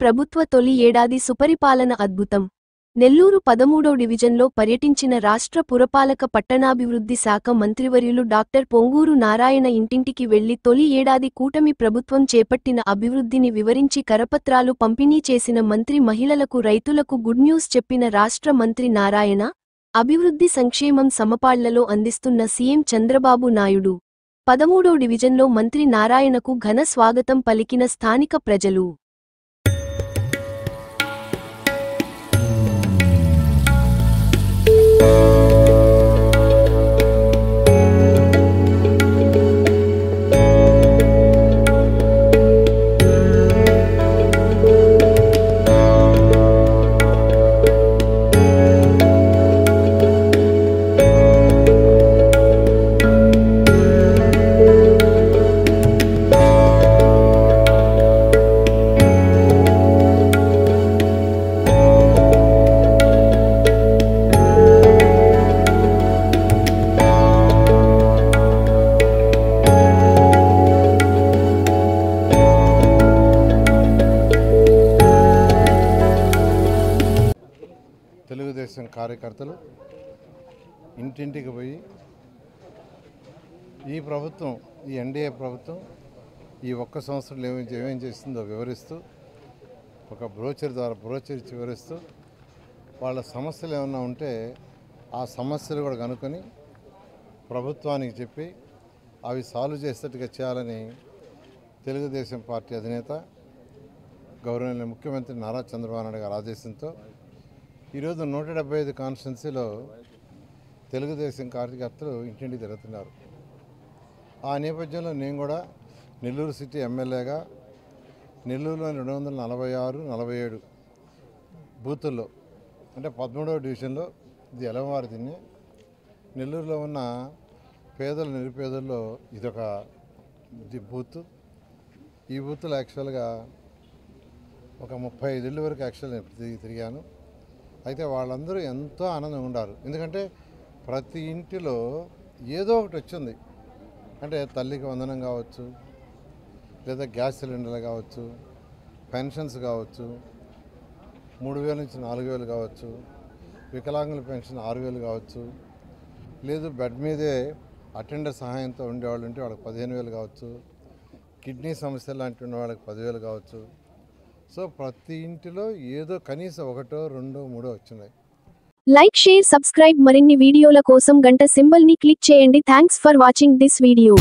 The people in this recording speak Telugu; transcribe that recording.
ప్రభుత్వ తొలి ఏడాది సుపరిపాలన అద్భుతం. నెల్లూరు 13వ డివిజన్లో పర్యటించిన రాష్ట్ర పురపాలక పట్టణాభివృద్ధి శాఖ మంత్రివర్యులు డాక్టర్ పొంగూరు నారాయణ ఇంటింటికి వెళ్లి తొలి ఏడాది కూటమి ప్రభుత్వం చేపట్టిన అభివృద్ధిని వివరించి కరపత్రాలు పంపిణీ చేసిన మంత్రి, మహిళలకు, రైతులకు గుడ్ న్యూస్ చెప్పిన రాష్ట్ర మంత్రి నారాయణ, అభివృద్ధి సంక్షేమం సమపాళ్లలో అందిస్తున్న సీఎం చంద్రబాబు నాయుడు. 13వ డివిజన్లో మంత్రి నారాయణకు ఘన స్వాగతం పలికిన స్థానిక ప్రజలు. తెలుగుదేశం కార్యకర్తలు ఇంటింటికి పోయి ఈ ప్రభుత్వం, ఈ ఎన్డీఏ ప్రభుత్వం ఈ ఒక్క సంవత్సరంలో ఏమేం చేస్తుందో వివరిస్తూ, ఒక బ్రోచర్ ఇచ్చి వివరిస్తూ, వాళ్ళ సమస్యలు ఏమన్నా ఉంటే ఆ సమస్యలు కూడా కనుక్కొని ప్రభుత్వానికి చెప్పి అవి సాల్వ్ చేసేట్టుగా చేయాలని తెలుగుదేశం పార్టీ అధినేత గౌరవనీయ ముఖ్యమంత్రి నారా చంద్రబాబు నాయుడు గారి ఆదేశంతో ఈరోజు 175 కాన్స్టిట్యున్సీలో తెలుగుదేశం కార్యకర్తలు ఇంటింటికి తిరుగుతున్నారు. ఆ నేపథ్యంలో నేను కూడా నెల్లూరు సిటీ ఎమ్మెల్యేగా నెల్లూరులోని 246, 47 బూతుల్లో, అంటే 13వ డివిజన్లో, ఇది ఎలమవారి తిన్నే, నెల్లూరులో ఉన్న పేదలు, నిరుపేదల్లో ఇదొక బూత్. ఈ బూత్లో యాక్చువల్గా ఒక 35 ఇళ్ళ వరకు యాక్చువల్గా తిరిగాను. అయితే వాళ్ళందరూ ఎంతో ఆనందంగా ఉన్నారు. ఎందుకంటే ప్రతి ఇంటిలో ఏదో ఒకటి వచ్చింది. అంటే తల్లికి వందనం కావచ్చు, లేదా గ్యాస్ సిలిండర్లు కావచ్చు, పెన్షన్స్ కావచ్చు, 3,000 నుంచి 4,000 కావచ్చు, వికలాంగుల పెన్షన్ 6,000 కావచ్చు, లేదు బెడ్ మీదే అటెండర్ సహాయంతో ఉండేవాళ్ళు ఉంటే వాళ్ళకి 15,000 కావచ్చు, కిడ్నీ సమస్యలు లాంటి ఉన్న వాళ్ళకి 10,000 కావచ్చు. సో ప్రతి ఇంటిలో ఏదో కనీసం 1, 2, 3 వచ్చినాయి. Like, share, subscribe. మరిన్ని వీడియోల కోసం గంట సింబల్ ని క్లిక్ చేయండి. Thanks for watching this video.